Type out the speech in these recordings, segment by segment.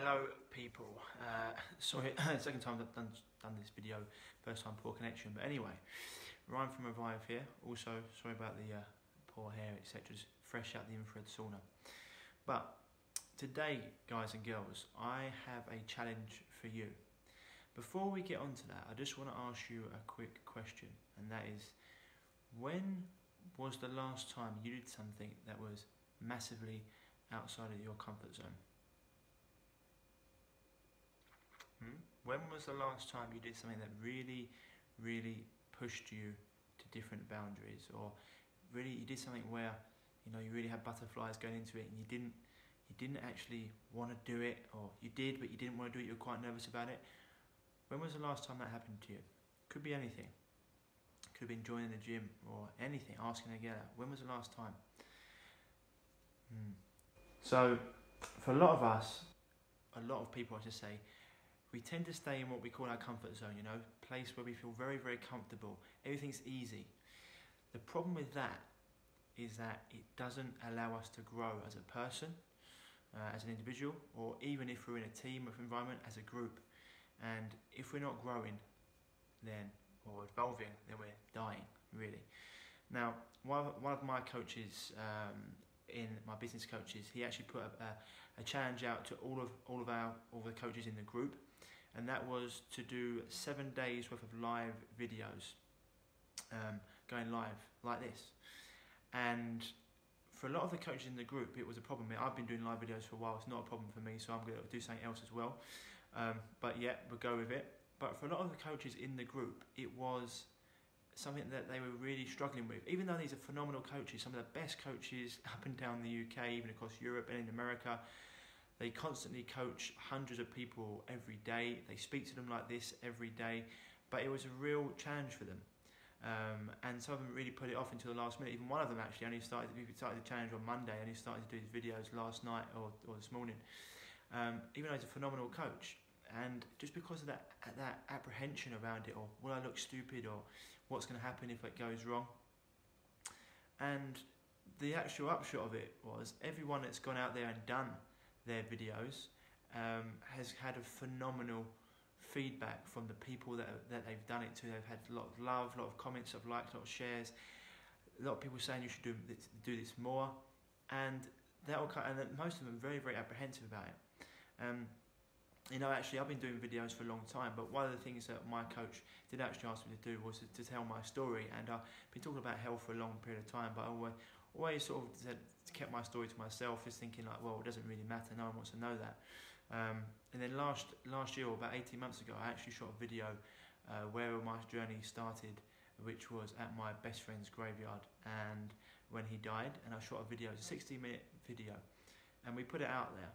Hello people, sorry, second time I've done this video, first time poor connection, but anyway, Ryan from Revive here. Also, sorry about the poor hair, etc. Just fresh out the infrared sauna. But today, guys and girls, I have a challenge for you. Before we get on to that, I just want to ask you a quick question, and that is, when was the last time you did something that was massively outside of your comfort zone? When was the last time you did something that really pushed you to different boundaries, or really you did something where you really had butterflies going into it and you didn't actually want to do it, or you did but you didn't want to do it, you were quite nervous about it? When was the last time that happened to you? Could be anything. Could have been joining the gym or anything, asking to get out. When was the last time? So for a lot of us, a lot of people, I should say, we tend to stay in what we call our comfort zone, place where we feel very comfortable. Everything's easy. The problem with that is that it doesn't allow us to grow as a person, as an individual, or even if we're in a team or environment, as a group. And if we're not growing, then, or evolving, then we're dying, really. Now, one of my coaches, in my business coaches, he actually put a challenge out to all the coaches in the group, and that was to do 7 days worth of live videos, going live like this. And for a lot of the coaches in the group, it was a problem. I've been doing live videos for a while, it's not a problem for me, so I'm going to do something else as well. But yeah, we'll go with it. But for a lot of the coaches in the group, it was something that they were really struggling with. Even though these are phenomenal coaches, some of the best coaches up and down the UK, even across Europe and in America, they constantly coach hundreds of people every day. They speak to them like this every day, but it was a real challenge for them. And some of them really put it off until the last minute. Even one of them actually only started the challenge on Monday, only started to do his videos last night or this morning. Even though he's a phenomenal coach. And just because of that apprehension around it, or will I look stupid, or what's going to happen if it goes wrong? And the actual upshot of it was, everyone that's gone out there and done their videos has had a phenomenal feedback from the people that they've done it to. They've had a lot of love, a lot of comments, a lot of likes, a lot of shares, a lot of people saying you should do this more, and most of them are very apprehensive about it. Actually, I've been doing videos for a long time, but one of the things that my coach did actually ask me to do was to tell my story. And I've been talking about health for a long period of time, but I always sort of kept my story to myself, just thinking like, well, it doesn't really matter, no one wants to know that. And then last year, or about 18 months ago, I actually shot a video where my journey started, which was at my best friend's graveyard, and when he died. And I shot a video, it's a 60-minute video, and we put it out there.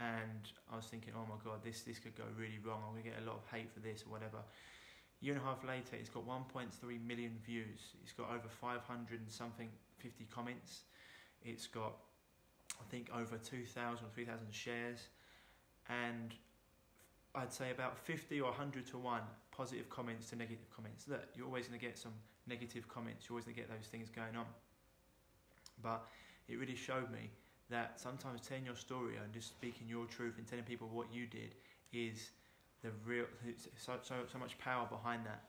And I was thinking, oh my God, this could go really wrong. I'm going to get a lot of hate for this or whatever. A year and a half later, it's got 1.3 million views. It's got over 500 and something, 50 comments. It's got, I think, over 2,000 or 3,000 shares. And I'd say about 50 or 100 to 1 positive comments to negative comments. Look, you're always going to get some negative comments. You're always going to get those things going on. But it really showed me that sometimes telling your story and just speaking your truth and telling people what you did is the real, so much power behind that.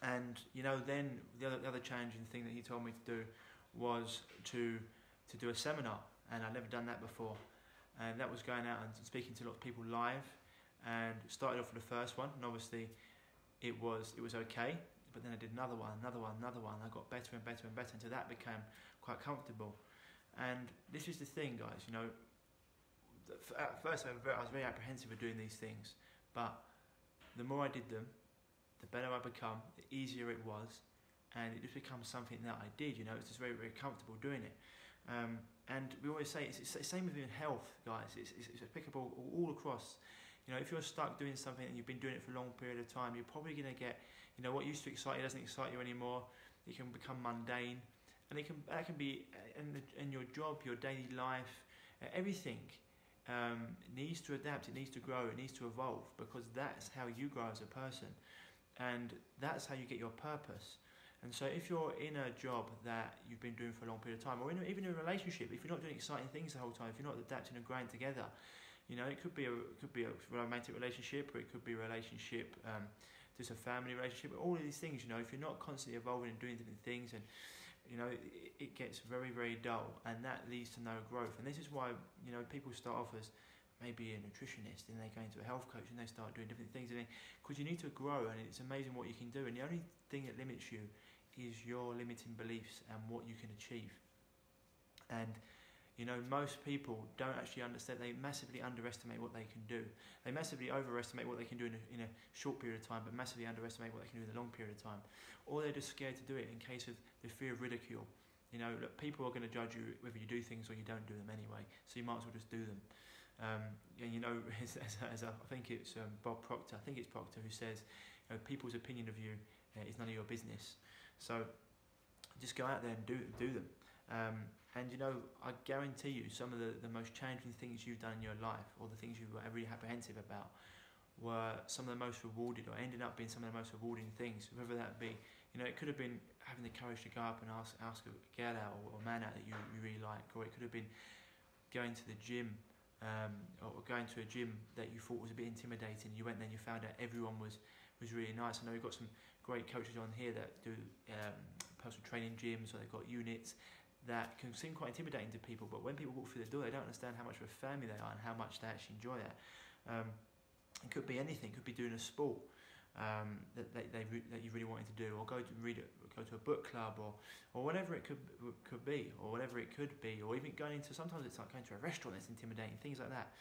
And then the other challenging thing that he told me to do was to do a seminar, and I'd never done that before. And that was going out and speaking to a lot of people live, and started off with the first one, and obviously it was okay. But then I did another one. I got better and better until that became quite comfortable. And this is the thing, guys, at first I was very apprehensive of doing these things, but the more I did them, the better I become, the easier it was, and it just becomes something that I did, it's just very comfortable doing it. And we always say, it's the same with in health, guys, it's applicable all across. If you're stuck doing something and you've been doing it for a long period of time, you're probably going to get, what used to excite you doesn't excite you anymore. It can become mundane, and that can be in your job, your daily life, everything needs to adapt, it needs to grow, it needs to evolve, because that's how you grow as a person, and that's how you get your purpose. And so if you're in a job that you've been doing for a long period of time, or even in a relationship, if you're not doing exciting things the whole time, if you're not adapting and growing together, you know, it could be a romantic relationship, or it could be a relationship, just a family relationship, all of these things, you know, if you're not constantly evolving and doing different things, and you know, it gets very, very dull, and that leads to no growth. And this is why, you know, people start off as maybe a nutritionist, and they go into a health coach, and they start doing different things, and because you need to grow, and it's amazing what you can do. And the only thing that limits you is your limiting beliefs and what you can achieve. And you know, most people don't actually understand. They massively underestimate what they can do. They massively overestimate what they can do in a short period of time, but massively underestimate what they can do in a long period of time. Or they're just scared to do it in case of the fear of ridicule. You know, look, people are going to judge you whether you do things or you don't do them anyway, so you might as well just do them. And you know, I think it's Bob Proctor, I think it's Proctor, who says, you know, people's opinion of you is none of your business. So just go out there and do them. And you know, I guarantee you some of the most challenging things you've done in your life, or the things you were really apprehensive about, were some of the most rewarded, or ended up being some of the most rewarding things. Whether that be, you know, it could have been having the courage to go up and ask a girl out, or a man out that you really like, or it could have been going to the gym, or going to a gym that you thought was a bit intimidating. You went there and you found out everyone was really nice. I know we've got some great coaches on here that do personal training gyms, or they've got units that can seem quite intimidating to people, but when people walk through the door, they don't understand how much of a family they are and how much they actually enjoy that. It could be anything. It could be doing a sport that you really wanted to do, or go to a book club, or whatever it could be, or whatever it could be, or even going into, sometimes it's like going to a restaurant that's intimidating, things like that.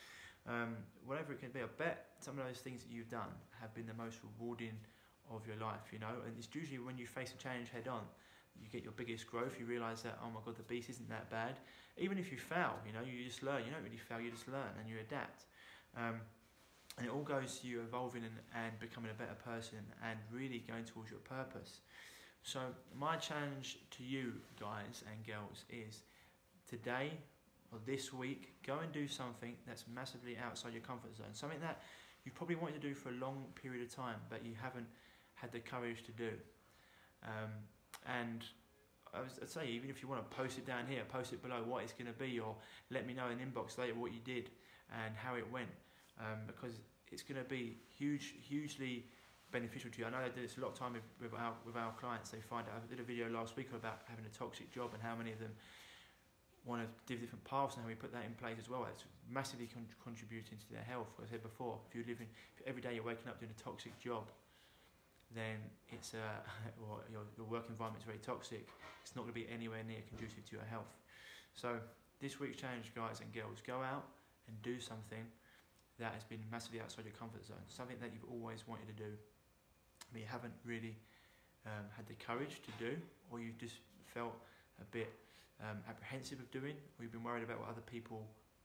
Whatever it could be, I bet some of those things that you've done have been the most rewarding of your life, you know. And it's usually when you face a challenge head on, you get your biggest growth. You realise that, oh my God, the beast isn't that bad. Even if you fail, you know, you just learn. You don't really fail, you just learn and you adapt. And it all goes to you evolving and becoming a better person and really going towards your purpose. So my challenge to you guys and girls is today or this week, go and do something that's massively outside your comfort zone. Something that you've probably wanted to do for a long period of time, but you haven't had the courage to do. And I'd say, even if you want to post it down here, post it below what it's going to be, or let me know in the inbox later what you did and how it went, because it's going to be hugely beneficial to you. I know I do this a lot of time with our clients. They find out. I did a video last week about having a toxic job and how many of them want to do different paths and how we put that in place as well. It's massively contributing to their health. As I said before, if every day you're waking up doing a toxic job, then it's or your work environment is very toxic. It's not going to be anywhere near conducive to your health. So this week's challenge, guys and girls, go out and do something that has been massively outside your comfort zone, something that you've always wanted to do, but you haven't really had the courage to do, or you just felt a bit apprehensive of doing, or you've been worried about what other people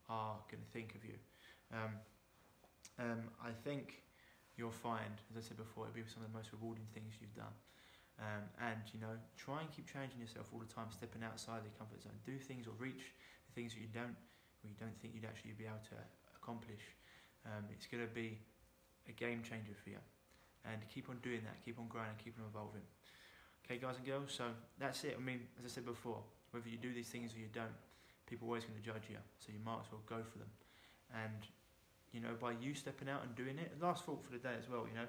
are going to think of you. I think you'll find, as I said before, it'll be some of the most rewarding things you've done. And you know, try and keep challenging yourself all the time, stepping outside the comfort zone. Do things or reach the things that you don't think you'd actually be able to accomplish. It's going to be a game changer for you. And keep on doing that, keep on growing and keep on evolving. Okay, guys and girls, so that's it. I mean, as I said before, whether you do these things or you don't, people are always going to judge you, so you might as well go for them. And you know, by you stepping out and doing it, last thought for the day as well, you know,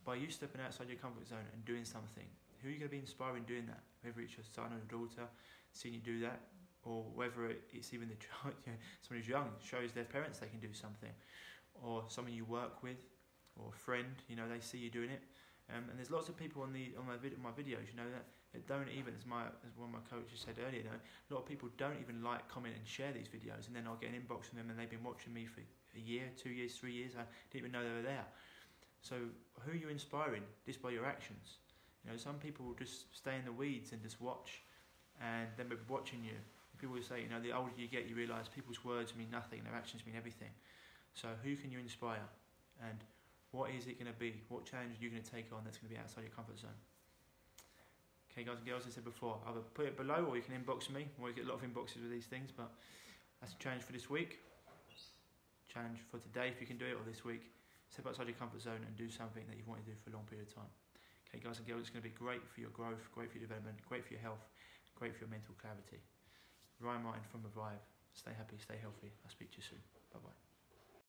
by you stepping outside your comfort zone and doing something, who are you going to be inspiring doing that? Whether it's your son or your daughter, seeing you do that, or whether it's even the child, you know, someone who's young, shows their parents they can do something, or someone you work with, or a friend, you know, they see you doing it. And there's lots of people on my videos, you know, that don't even, as one of my coaches said earlier, you know, a lot of people don't even like, comment and share these videos, and then I'll get an inbox from them and they've been watching me for a year, 2 years, 3 years. I didn't even know they were there. So who are you inspiring just by your actions? You know, some people will just stay in the weeds and just watch, and then they're watching you. People will say, you know, the older you get, you realise people's words mean nothing, their actions mean everything. So who can you inspire? And what is it going to be? What challenge are you going to take on that's going to be outside your comfort zone? Okay, guys and girls, as I said before, either put it below or you can inbox me. I always get a lot of inboxes with these things, but that's a challenge for this week. Challenge for today, if you can do it, or this week. Step outside your comfort zone and do something that you've wanted to do for a long period of time. Okay, guys and girls, it's going to be great for your growth, great for your development, great for your health, great for your mental clarity. Ryan Martin from Revive. Stay happy, stay healthy. I'll speak to you soon.